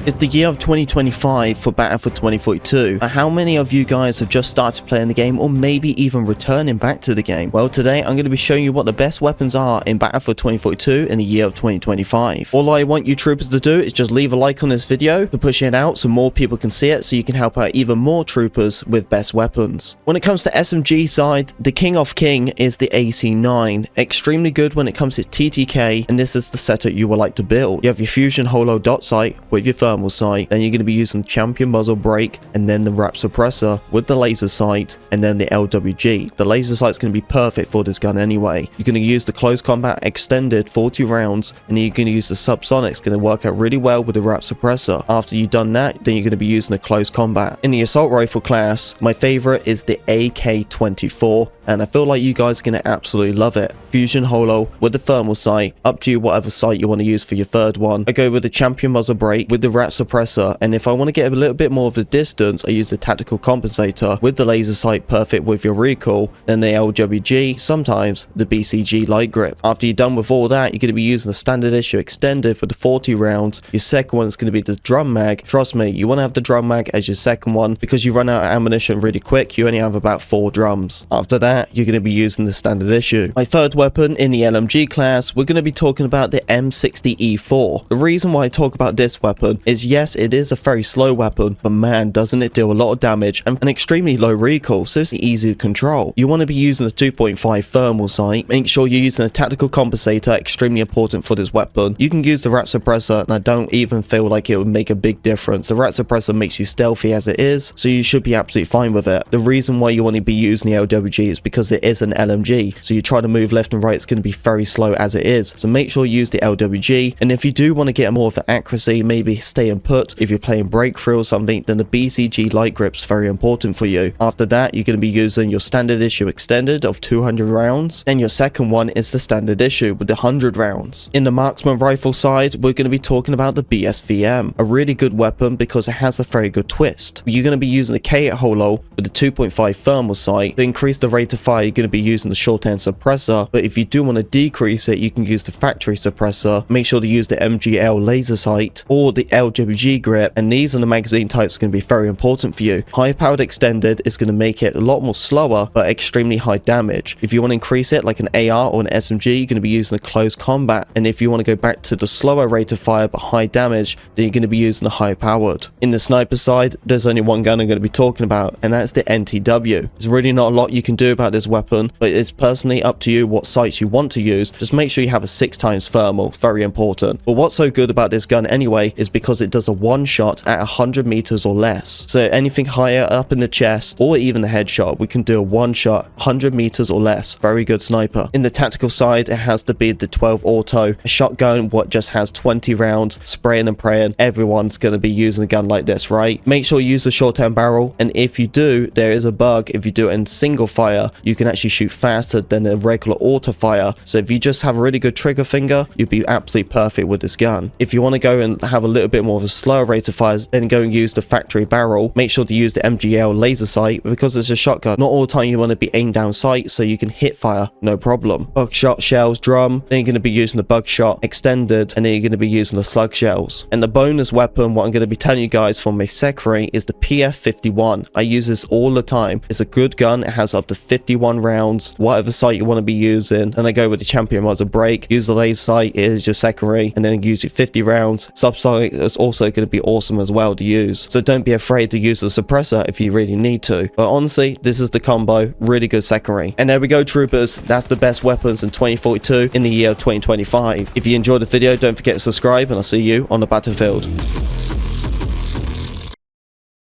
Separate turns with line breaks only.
It's the year of 2025 for Battlefield 2042, but how many of you guys have just started playing the game or maybe even returning back to the game? Well, today I'm going to be showing you what the best weapons are in Battlefield 2042 in the year of 2025. All I want you troopers to do is just leave a like on this video to push it out so more people can see it, so you can help out even more troopers with best weapons. When it comes to SMG side, the king of king is the AC9, extremely good when it comes to TTK, and this is the setup you would like to build. You have your fusion holo dot sight with your thermal sight, then you're going to be using champion muzzle brake, and then the wrap suppressor with the laser sight, and then the LWG. The laser sight is going to be perfect for this gun anyway. You're going to use the close combat extended 40 rounds, and then you're going to use the subsonic. It's going to work out really well with the wrap suppressor. After you've done that, then you're going to be using the close combat. In the assault rifle class, my favorite is the AK-24, and I feel like you guys are going to absolutely love it. Fusion holo with the thermal sight, up to you whatever sight you want to use for your third one. I go with the champion muzzle brake with the wrap suppressor, and if I want to get a little bit more of the distance, I use the tactical compensator with the laser sight, perfect with your recoil, then the LWG, sometimes the BCG light grip. After you're done with all that, you're going to be using the standard issue extended with the 40 rounds. Your second one is going to be the drum mag. Trust me, you want to have the drum mag as your second one because you run out of ammunition really quick. You only have about 4 drums. After that, you're going to be using the standard issue. My third weapon in the LMG class, we're going to be talking about the M60E4. The reason why I talk about this weapon is, yes, it is a very slow weapon, but man, doesn't it do a lot of damage and an extremely low recoil, so it's easy to control. You want to be using a 2.5 thermal sight. Make sure you're using a tactical compensator, extremely important for this weapon. You can use the wrap suppressor, and I don't even feel like it would make a big difference. The wrap suppressor makes you stealthy as it is, so you should be absolutely fine with it. The reason why you want to be using the LWG is because it is an LMG, so you try to move left and right, it's going to be very slow as it is, so make sure you use the LWG. And if you do want to get more of the accuracy, maybe stay and put, if you're playing breakthrough or something, then the BCG light grip's very important for you. After that, you're going to be using your standard issue extended of 200 rounds, and your second one is the standard issue with the 100 rounds. In the Marksman rifle side, we're going to be talking about the BSVM, a really good weapon because it has a very good twist. You're going to be using the K8 holo with the 2.5 thermal sight. To increase the rate of fire, you're going to be using the short end suppressor, but if you do want to decrease it, you can use the factory suppressor. Make sure to use the MGL laser sight or the LWG grip, and these are the magazine types going to be very important for you. High powered extended is going to make it a lot more slower but extremely high damage. If you want to increase it like an AR or an SMG, you're going to be using the close combat, and if you want to go back to the slower rate of fire but high damage, then you're going to be using the high powered. In the sniper side, there's only one gun I'm going to be talking about, and that's the NTW. There's really not a lot you can do about this weapon, but it's personally up to you what sights you want to use. Just make sure you have a 6x thermal, very important. But what's so good about this gun anyway is because it does a one shot at 100 meters or less. So anything higher up in the chest or even the headshot, we can do a one shot 100 meters or less. Very good sniper. In the tactical side, it has to be the 12 auto, a shotgun what just has 20 rounds, spraying and praying. Everyone's going to be using a gun like this, right? Make sure you use the short end barrel, and if you do, there is a bug. If you do it in single fire, you can actually shoot faster than a regular auto fire. So if you just have a really good trigger finger, you'd be absolutely perfect with this gun. If you want to go and have a little bit more of a slower rate of fire, then go and use the factory barrel. Make sure to use the MGL laser sight because it's a shotgun. Not all the time you want to be aimed down sight, so you can hit fire no problem. Buckshot shells drum, then you're going to be using the buckshot extended, and then you're going to be using the slug shells. And the bonus weapon, what I'm going to be telling you guys from my Secretary, is the PF51. I use this all the time. It's a good gun. It has up to 51 rounds, whatever sight you want to be using. And I go with the champion muzzle brake, use the laser sight, it is your secondary, and then use your 50 rounds. Subsonic is also going to be awesome as well to use, so don't be afraid to use the suppressor if you really need to. But honestly, this is the combo, really good secondary. And there we go, troopers, that's the best weapons in 2042 in the year of 2025. If you enjoyed the video, don't forget to subscribe, and I'll see you on the battlefield.